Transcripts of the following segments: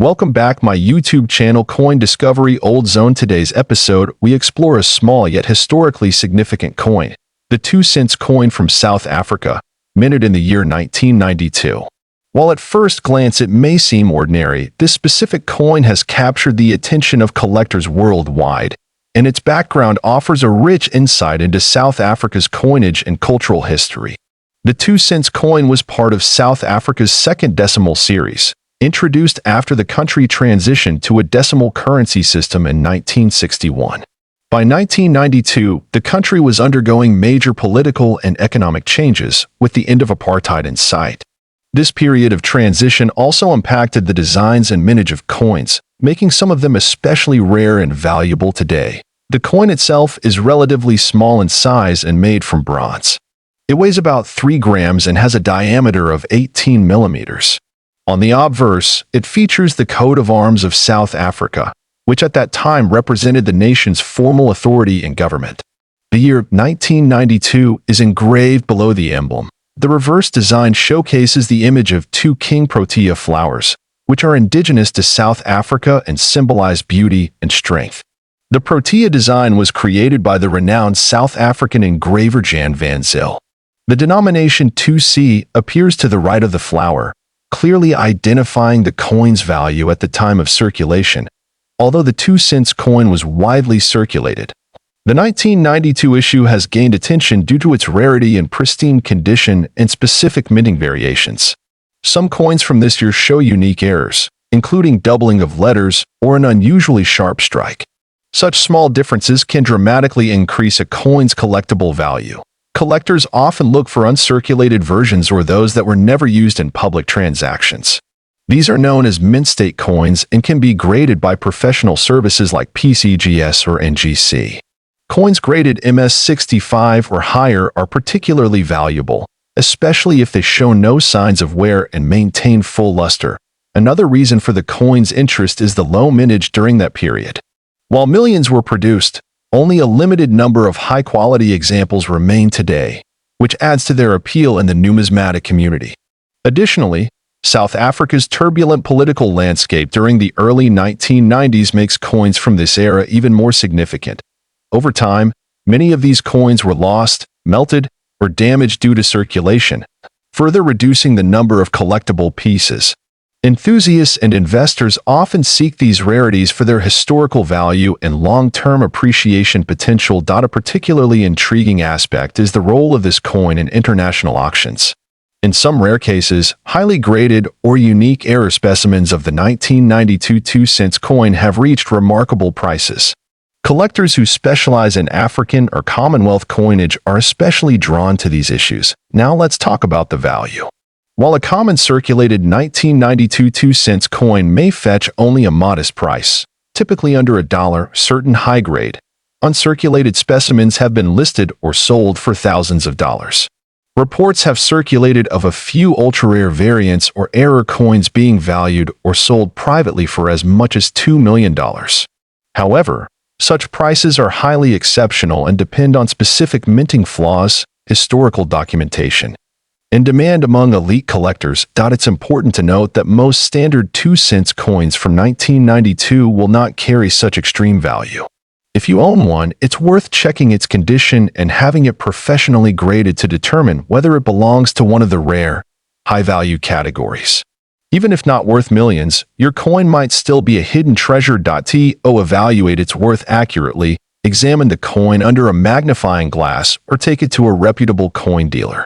Welcome back my YouTube channel Coin Discovery Old Zone. Today's episode, we explore a small yet historically significant coin, the 2-cent coin from South Africa, minted in the year 1992. While at first glance it may seem ordinary, this specific coin has captured the attention of collectors worldwide, and its background offers a rich insight into South Africa's coinage and cultural history. The 2-cent coin was part of South Africa's second decimal series, introduced after the country transitioned to a decimal currency system in 1961. By 1992, the country was undergoing major political and economic changes, with the end of apartheid in sight. This period of transition also impacted the designs and mintage of coins, making some of them especially rare and valuable today. The coin itself is relatively small in size and made from bronze. It weighs about 3 grams and has a diameter of 18 millimeters. On the obverse, it features the coat of arms of South Africa, which at that time represented the nation's formal authority and government. The year 1992 is engraved below the emblem. The reverse design showcases the image of 2 king protea flowers, which are indigenous to South Africa and symbolize beauty and strength. The protea design was created by the renowned South African engraver Jan van Zyl. The denomination 2C appears to the right of the flower, clearly identifying the coin's value at the time of circulation, although the 2-cent coin was widely circulated. The 1992 issue has gained attention due to its rarity and pristine condition and specific minting variations. Some coins from this year show unique errors, including doubling of letters or an unusually sharp strike. Such small differences can dramatically increase a coin's collectible value. Collectors often look for uncirculated versions or those that were never used in public transactions. These are known as mint state coins and can be graded by professional services like PCGS or NGC. Coins graded MS65 or higher are particularly valuable, especially if they show no signs of wear and maintain full luster. Another reason for the coin's interest is the low mintage during that period. While millions were produced, only a limited number of high-quality examples remain today, which adds to their appeal in the numismatic community. Additionally, South Africa's turbulent political landscape during the early 1990s makes coins from this era even more significant. Over time, many of these coins were lost, melted, or damaged due to circulation, further reducing the number of collectible pieces. Enthusiasts and investors often seek these rarities for their historical value and long-term appreciation potential. A particularly intriguing aspect is the role of this coin in international auctions. In some rare cases, highly graded or unique error specimens of the 1992 2-cent coin have reached remarkable prices. Collectors who specialize in African or Commonwealth coinage are especially drawn to these issues. Now let's talk about the value. While a common circulated 1992 2-cent coin may fetch only a modest price, typically under $1, certain high-grade, uncirculated specimens have been listed or sold for thousands of dollars. Reports have circulated of a few ultra-rare variants or error coins being valued or sold privately for as much as $2 million. However, such prices are highly exceptional and depend on specific minting flaws, historical documentation, and demand among elite collectors. It's important to note that most standard 2-cent coins from 1992 will not carry such extreme value. If you own one, it's worth checking its condition and having it professionally graded to determine whether it belongs to one of the rare, high-value categories. Even if not worth millions, your coin might still be a hidden treasure. To evaluate its worth accurately, examine the coin under a magnifying glass or take it to a reputable coin dealer.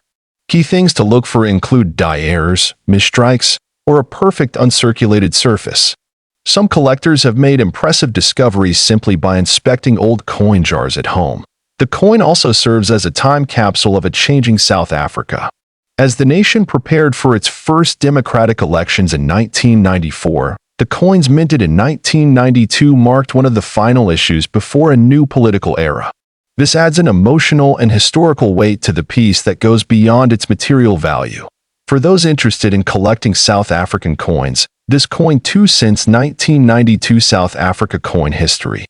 Key things to look for include die errors, misstrikes, or a perfect uncirculated surface. Some collectors have made impressive discoveries simply by inspecting old coin jars at home. The coin also serves as a time capsule of a changing South Africa. As the nation prepared for its first democratic elections in 1994, the coins minted in 1992 marked one of the final issues before a new political era. This adds an emotional and historical weight to the piece that goes beyond its material value. For those interested in collecting South African coins, this coin 2-cent 1992 South Africa coin history.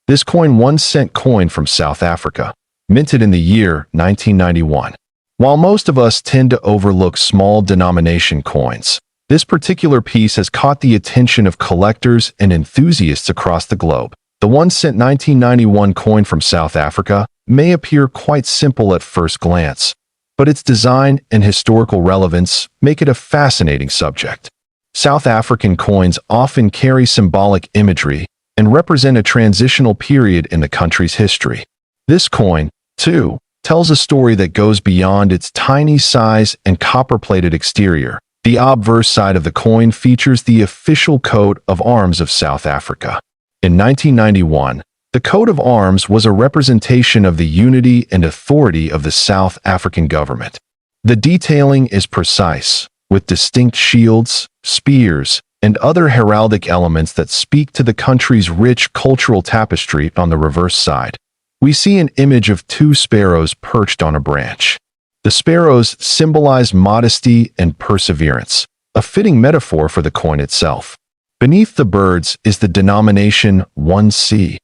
This coin 1-cent coin from South Africa, minted in the year 1991. While most of us tend to overlook small denomination coins, This particular piece has caught the attention of collectors and enthusiasts across the globe. The 1-cent 1991 coin from South Africa may appear quite simple at first glance, but its design and historical relevance make it a fascinating subject. South African coins often carry symbolic imagery and represent a transitional period in the country's history. This coin, too, tells a story that goes beyond its tiny size and copper-plated exterior. The obverse side of the coin features the official coat of arms of South Africa. In 1991, the coat of arms was a representation of the unity and authority of the South African government. The detailing is precise, with distinct shields, spears, and other heraldic elements that speak to the country's rich cultural tapestry. On the reverse side, we see an image of two sparrows perched on a branch. The sparrows symbolize modesty and perseverance, a fitting metaphor for the coin itself. Beneath the birds is the denomination 1C,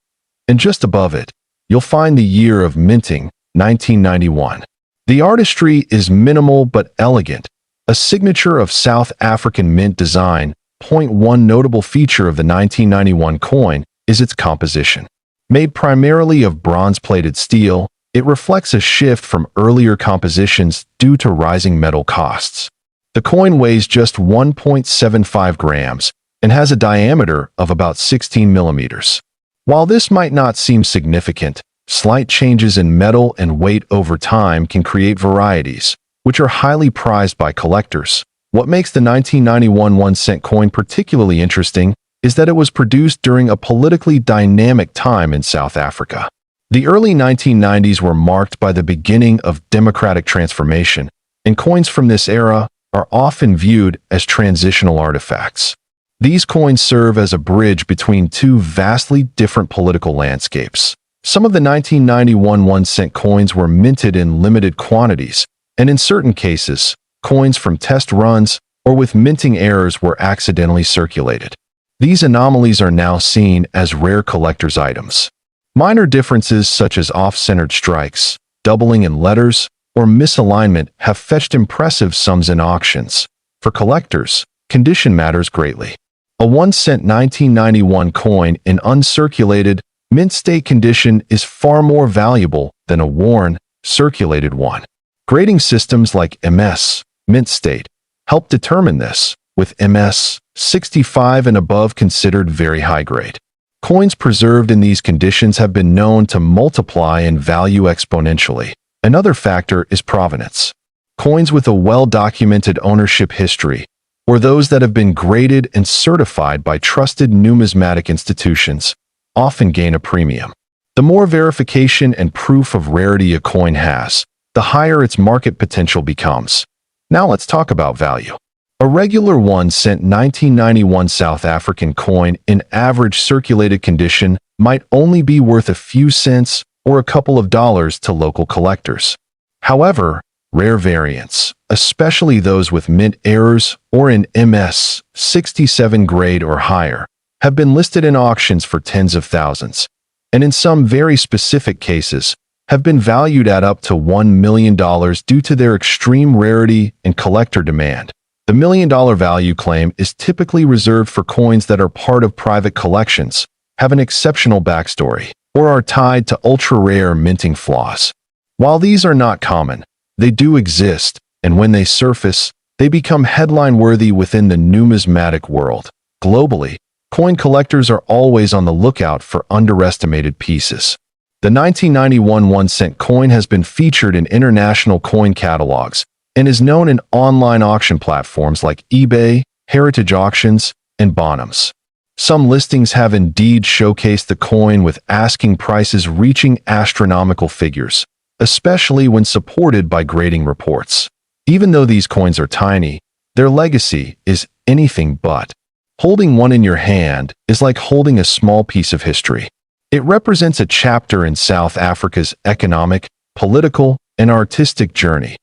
and just above it, you'll find the year of minting, 1991. The artistry is minimal but elegant, a signature of South African mint design. One notable feature of the 1991 coin is its composition. Made primarily of bronze-plated steel, it reflects a shift from earlier compositions due to rising metal costs. The coin weighs just 1.75 grams and has a diameter of about 16 millimeters. While this might not seem significant, slight changes in metal and weight over time can create varieties, which are highly prized by collectors. What makes the 1991 1-cent coin particularly interesting is that it was produced during a politically dynamic time in South Africa. The early 1990s were marked by the beginning of democratic transformation, and coins from this era are often viewed as transitional artifacts. These coins serve as a bridge between two vastly different political landscapes. Some of the 1991 1-cent coins were minted in limited quantities, and in certain cases, coins from test runs or with minting errors were accidentally circulated. These anomalies are now seen as rare collector's items. Minor differences such as off-centered strikes, doubling in letters, or misalignment have fetched impressive sums in auctions. For collectors, condition matters greatly. A 1-cent 1991 coin in uncirculated, mint-state condition is far more valuable than a worn, circulated one. Grading systems like MS, mint state, help determine this, with MS 65 and above considered very high grade. Coins preserved in these conditions have been known to multiply in value exponentially. Another factor is provenance. Coins with a well-documented ownership history, or those that have been graded and certified by trusted numismatic institutions, often gain a premium. The more verification and proof of rarity a coin has, the higher its market potential becomes. Now let's talk about value. A regular 1-cent 1991 South African coin in average circulated condition might only be worth a few cents or a couple of dollars to local collectors. However, rare variants, especially those with mint errors or in MS 67 grade or higher, have been listed in auctions for tens of thousands, and in some very specific cases, have been valued at up to $1 million due to their extreme rarity and collector demand. The $1 million value claim is typically reserved for coins that are part of private collections, have an exceptional backstory, or are tied to ultra-rare minting flaws. While these are not common, they do exist, and when they surface, they become headline-worthy within the numismatic world. Globally, coin collectors are always on the lookout for underestimated pieces. The 1991 1-cent coin has been featured in international coin catalogs and is known in online auction platforms like eBay, Heritage Auctions, and Bonhams. Some listings have indeed showcased the coin with asking prices reaching astronomical figures, especially when supported by grading reports. Even though these coins are tiny, their legacy is anything but. Holding one in your hand is like holding a small piece of history. It represents a chapter in South Africa's economic, political, and artistic journey,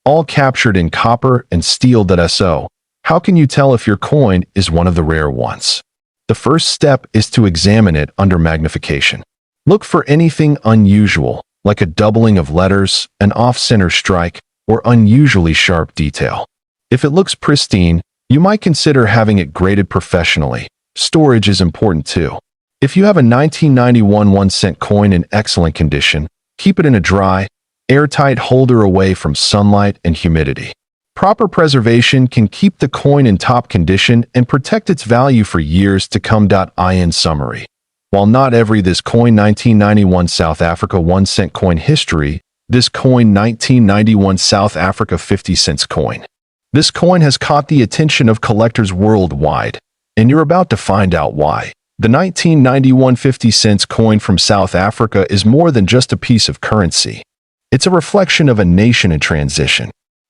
all captured in copper and steel. So, how can you tell if your coin is one of the rare ones? The first step is to examine it under magnification. Look for anything unusual, like a doubling of letters, an off-center strike, or unusually sharp detail. If it looks pristine, you might consider having it graded professionally. Storage is important too. If you have a 1991 1-cent coin in excellent condition, keep it in a dry, airtight holder away from sunlight and humidity. Proper preservation can keep the coin in top condition and protect its value for years to come. In summary, while not every this coin 1991 South Africa 1-cent coin history, this coin 1991 South Africa 50 cents coin. This coin has caught the attention of collectors worldwide, and you're about to find out why. The 1991 50 cents coin from South Africa is more than just a piece of currency. It's a reflection of a nation in transition.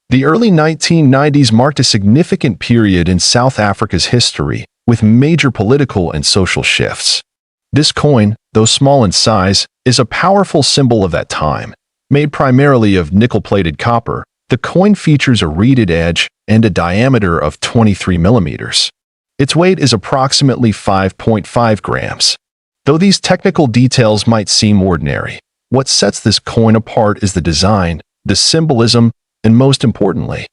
The early 1990s marked a significant period in South Africa's history, with major political and social shifts. This coin, though small in size, is a powerful symbol of that time. Made primarily of nickel-plated copper, the coin features a reeded edge and a diameter of 23 millimeters. Its weight is approximately 5.5 grams. Though these technical details might seem ordinary, what sets this coin apart is the design, the symbolism, and most importantly,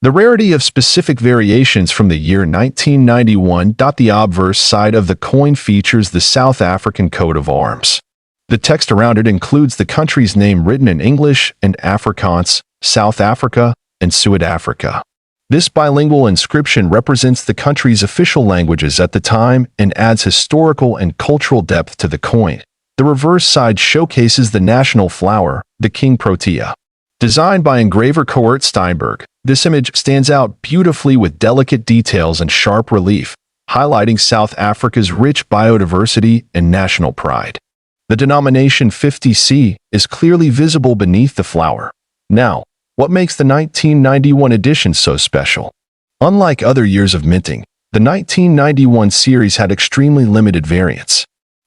the rarity of specific variations from the year 1991. The obverse side of the coin features the South African coat of arms. The text around it includes the country's name written in English and Afrikaans, South Africa, and Suid-Afrika. This bilingual inscription represents the country's official languages at the time and adds historical and cultural depth to the coin. The reverse side showcases the national flower, the king protea. Designed by engraver Coert Steinberg, this image stands out beautifully with delicate details and sharp relief, highlighting South Africa's rich biodiversity and national pride. The denomination 50C is clearly visible beneath the flower. Now, what makes the 1991 edition so special? Unlike other years of minting, the 1991 series had extremely limited variants.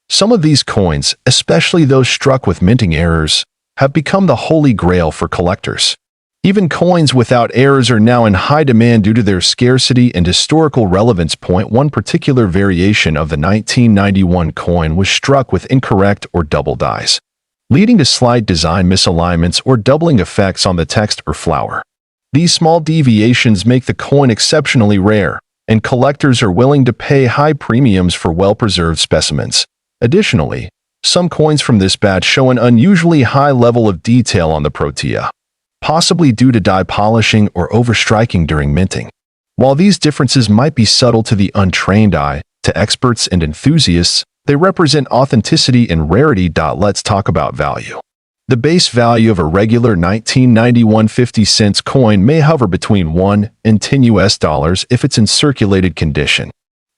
Some of these coins, especially those struck with minting errors, have become the holy grail for collectors. Even coins without errors are now in high demand due to their scarcity and historical relevance. One particular variation of the 1991 coin was struck with incorrect or double dies, leading to slight design misalignments or doubling effects on the text or flower. These small deviations make the coin exceptionally rare, and collectors are willing to pay high premiums for well-preserved specimens. Additionally, some coins from this batch show an unusually high level of detail on the protea, possibly due to die polishing or overstriking during minting. While these differences might be subtle to the untrained eye, to experts and enthusiasts, they represent authenticity and rarity. Let's talk about value. The base value of a regular 1991 50 cents coin may hover between $1 and $10 if it's in circulated condition.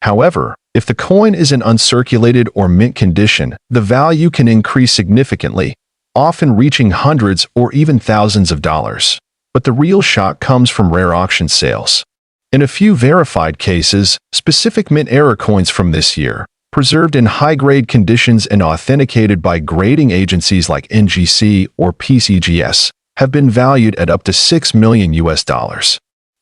However, if the coin is in uncirculated or mint condition, the value can increase significantly, often reaching hundreds or even thousands of dollars. But the real shock comes from rare auction sales. In a few verified cases, specific mint error coins from this year, preserved in high-grade conditions and authenticated by grading agencies like NGC or PCGS, have been valued at up to $6 million.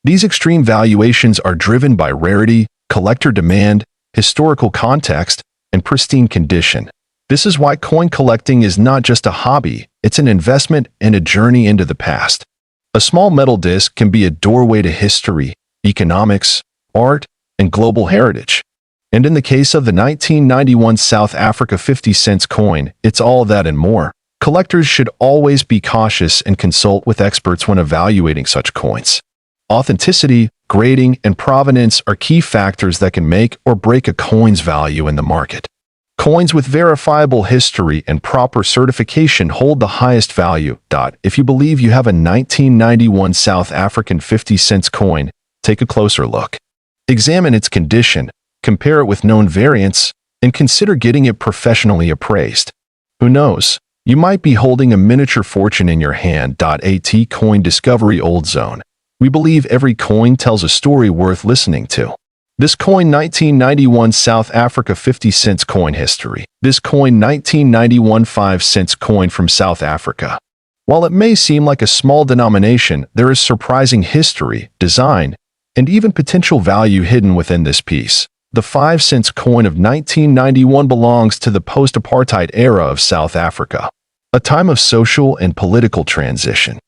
These extreme valuations are driven by rarity, collector demand, historical context, and pristine condition. This is why coin collecting is not just a hobby, it's an investment and a journey into the past. A small metal disc can be a doorway to history, economics, art, and global heritage. And in the case of the 1991 South Africa 50 cents coin, it's all that and more. Collectors should always be cautious and consult with experts when evaluating such coins. Authenticity, grading, and provenance are key factors that can make or break a coin's value in the market. Coins with verifiable history and proper certification hold the highest value. If you believe you have a 1991 South African 50 cents coin, take a closer look. Examine its condition, compare it with known variants, and consider getting it professionally appraised. Who knows? You might be holding a miniature fortune in your hand. At Coin Discovery Old Zone, we believe every coin tells a story worth listening to. This coin 1991 South Africa 50 cents coin history. This coin 1991 5 cents coin from South Africa. While it may seem like a small denomination, there is surprising history, design, and even potential value hidden within this piece. The 5 cents coin of 1991 belongs to the post-apartheid era of South Africa, a time of social and political transition.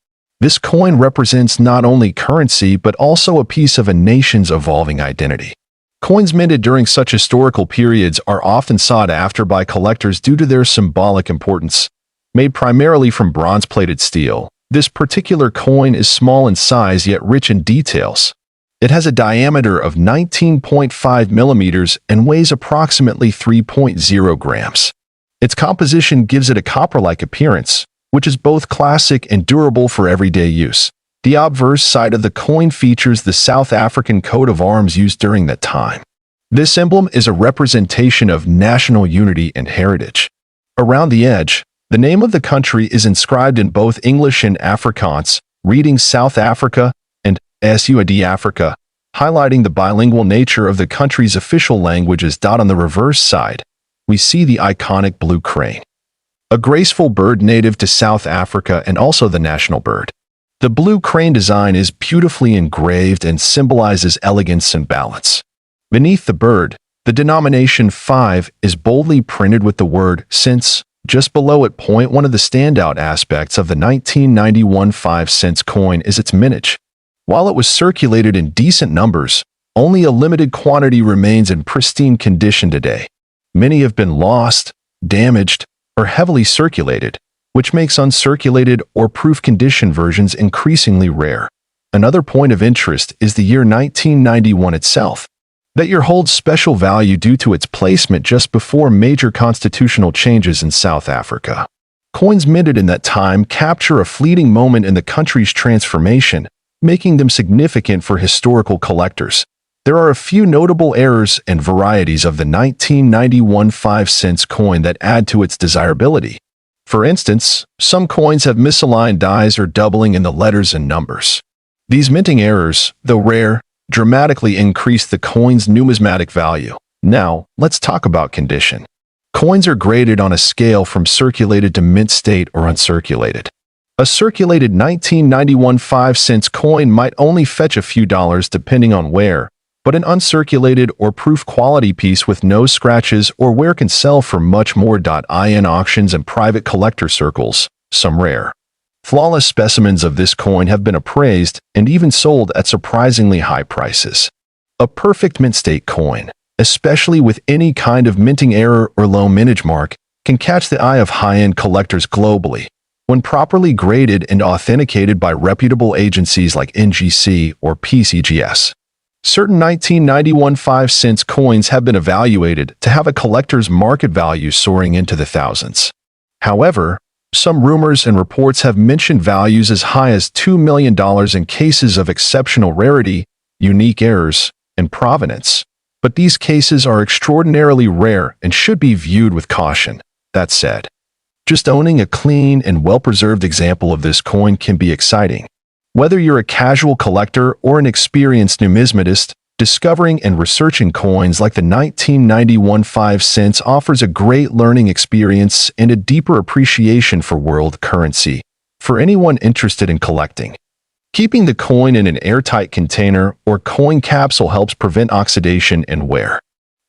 This coin represents not only currency but also a piece of a nation's evolving identity. Coins minted during such historical periods are often sought after by collectors due to their symbolic importance. Made primarily from bronze-plated steel, this particular coin is small in size yet rich in details. It has a diameter of 19.5 millimeters and weighs approximately 3.0 grams. Its composition gives it a copper-like appearance, which is both classic and durable for everyday use. The obverse side of the coin features the South African coat of arms used during that time. This emblem is a representation of national unity and heritage. Around the edge, the name of the country is inscribed in both English and Afrikaans, reading South Africa and SUAD Africa, highlighting the bilingual nature of the country's official languages. On the reverse side, we see the iconic blue crane, a graceful bird native to South Africa and also the national bird. The blue crane design is beautifully engraved and symbolizes elegance and balance. Beneath the bird, the denomination 5 is boldly printed with the word "cents" just below it. One of the standout aspects of the 1991 5-cent coin is its mintage. While it was circulated in decent numbers, only a limited quantity remains in pristine condition today. Many have been lost, damaged, or heavily circulated, which makes uncirculated or proof condition versions increasingly rare. Another point of interest is the year 1991 itself. That year holds special value due to its placement just before major constitutional changes in South Africa. Coins minted in that time capture a fleeting moment in the country's transformation, making them significant for historical collectors. There are a few notable errors and varieties of the 1991 5-cent coin that add to its desirability. For instance, some coins have misaligned dies or doubling in the letters and numbers. These minting errors, though rare, dramatically increase the coin's numismatic value. Now, let's talk about condition. Coins are graded on a scale from circulated to mint state or uncirculated. A circulated 1991 5-cent coin might only fetch a few dollars depending on wear, but an uncirculated or proof quality piece with no scratches or wear can sell for much more. In auctions and private collector circles, some rare, flawless specimens of this coin have been appraised and even sold at surprisingly high prices. A perfect mint state coin, especially with any kind of minting error or low mintage mark, can catch the eye of high-end collectors globally. When properly graded and authenticated by reputable agencies like NGC or PCGS. Certain 1991 5-cent coins have been evaluated to have a collector's market value soaring into the thousands. However, some rumors and reports have mentioned values as high as $2 million in cases of exceptional rarity, unique errors, and provenance. But these cases are extraordinarily rare and should be viewed with caution. That said, just owning a clean and well-preserved example of this coin can be exciting. Whether you're a casual collector or an experienced numismatist, discovering and researching coins like the 1991 5-cent offers a great learning experience and a deeper appreciation for world currency. For anyone interested in collecting, keeping the coin in an airtight container or coin capsule helps prevent oxidation and wear.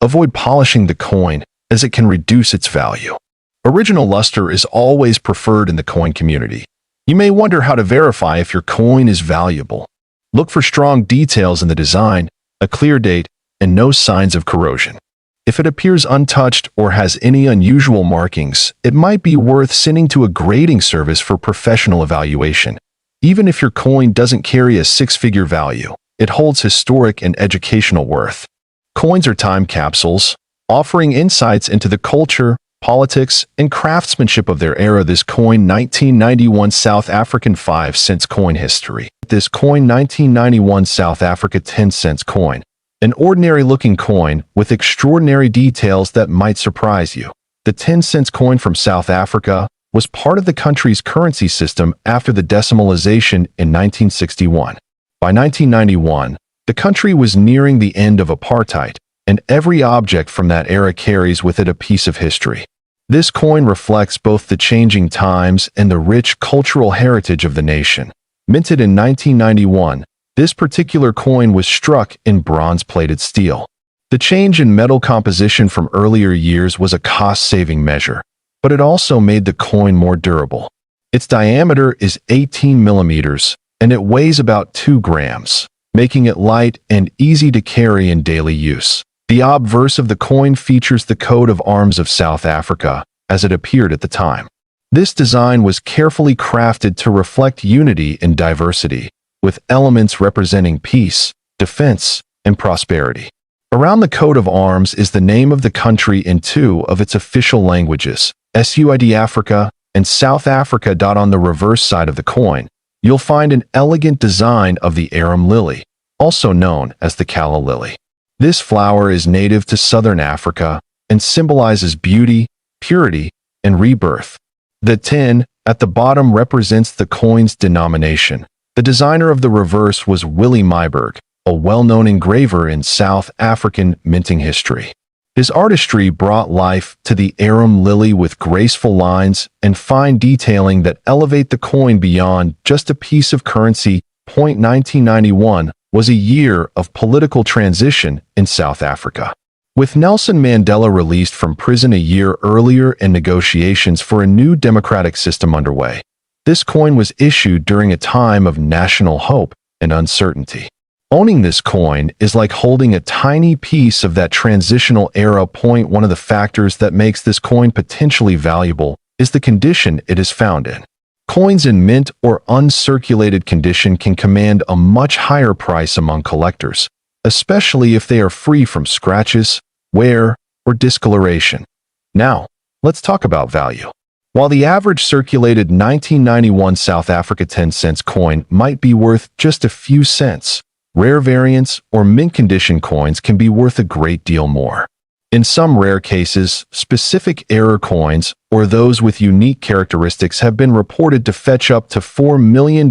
Avoid polishing the coin, as it can reduce its value. Original luster is always preferred in the coin community. You may wonder how to verify if your coin is valuable. Look for strong details in the design, a clear date, and no signs of corrosion. If it appears untouched or has any unusual markings, it might be worth sending to a grading service for professional evaluation. Even if your coin doesn't carry a six-figure value, it holds historic and educational worth. Coins are time capsules, offering insights into the culture, politics, and craftsmanship of their era. This coin 1991 South African 5-cent coin history. This coin 1991 South Africa 10-cent coin. An ordinary-looking coin with extraordinary details that might surprise you. The 10-cent coin from South Africa was part of the country's currency system after the decimalization in 1961. By 1991, the country was nearing the end of apartheid, and every object from that era carries with it a piece of history. This coin reflects both the changing times and the rich cultural heritage of the nation. Minted in 1991, this particular coin was struck in bronze-plated steel. The change in metal composition from earlier years was a cost-saving measure, but it also made the coin more durable. Its diameter is 18 millimeters, and it weighs about 2 grams, making it light and easy to carry in daily use. The obverse of the coin features the coat of arms of South Africa, as it appeared at the time. This design was carefully crafted to reflect unity in diversity, with elements representing peace, defense, and prosperity. Around the coat of arms is the name of the country in 2 of its official languages, SUID Africa and South Africa. On the reverse side of the coin, you'll find an elegant design of the arum lily, also known as the calla lily. This flower is native to southern Africa and symbolizes beauty, purity, and rebirth. The 10 at the bottom represents the coin's denomination. The designer of the reverse was Willie Myburgh, a well-known engraver in South African minting history. His artistry brought life to the arum lily with graceful lines and fine detailing that elevate the coin beyond just a piece of currency. 1991 was a year of political transition in South Africa. With Nelson Mandela released from prison a year earlier and negotiations for a new democratic system underway, this coin was issued during a time of national hope and uncertainty. Owning this coin is like holding a tiny piece of that transitional era. One of the factors that makes this coin potentially valuable is the condition it is found in. Coins in mint or uncirculated condition can command a much higher price among collectors, especially if they are free from scratches, wear, or discoloration. Now, let's talk about value. While the average circulated 1991 South Africa 10-cent coin might be worth just a few cents, rare variants or mint condition coins can be worth a great deal more. In some rare cases, specific error coins or those with unique characteristics have been reported to fetch up to $4 million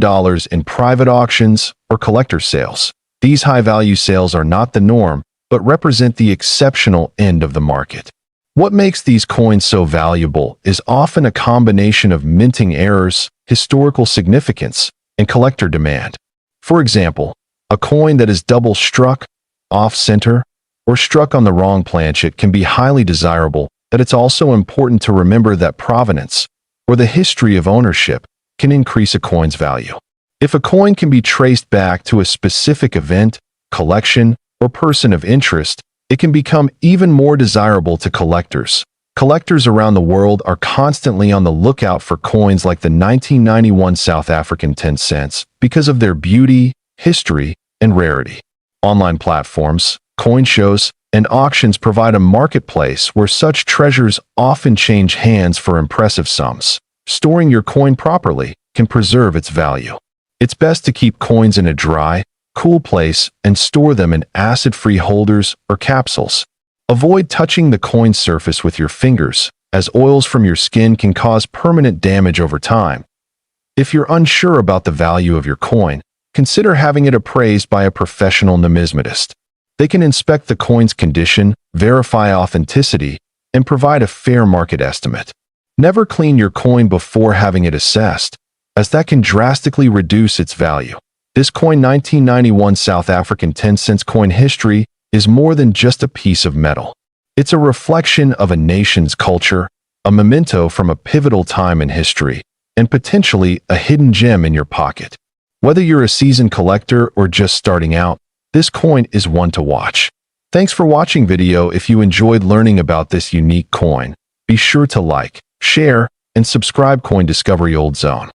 in private auctions or collector sales. These high-value sales are not the norm, but represent the exceptional end of the market. What makes these coins so valuable is often a combination of minting errors, historical significance, and collector demand. For example, a coin that is double struck, off-center, or struck on the wrong planchet can be highly desirable, but it's also important to remember that provenance, or the history of ownership, can increase a coin's value. If a coin can be traced back to a specific event, collection, or person of interest, it can become even more desirable to collectors. Collectors around the world are constantly on the lookout for coins like the 1991 South African 10 cents because of their beauty, history, and rarity. Online platforms, coin shows, and auctions provide a marketplace where such treasures often change hands for impressive sums. Storing your coin properly can preserve its value. It's best to keep coins in a dry, cool place and store them in acid-free holders or capsules. Avoid touching the coin surface with your fingers, as oils from your skin can cause permanent damage over time. If you're unsure about the value of your coin, consider having it appraised by a professional numismatist. They can inspect the coin's condition, verify authenticity, and provide a fair market estimate. Never clean your coin before having it assessed, as that can drastically reduce its value. This coin 1991 South African 10 cents coin history is more than just a piece of metal. It's a reflection of a nation's culture, a memento from a pivotal time in history, and potentially a hidden gem in your pocket. Whether you're a seasoned collector or just starting out, this coin is one to watch. Thanks for watching video. If you enjoyed learning about this unique coin, be sure to like, share, and subscribe. Coin Discovery Old Zone.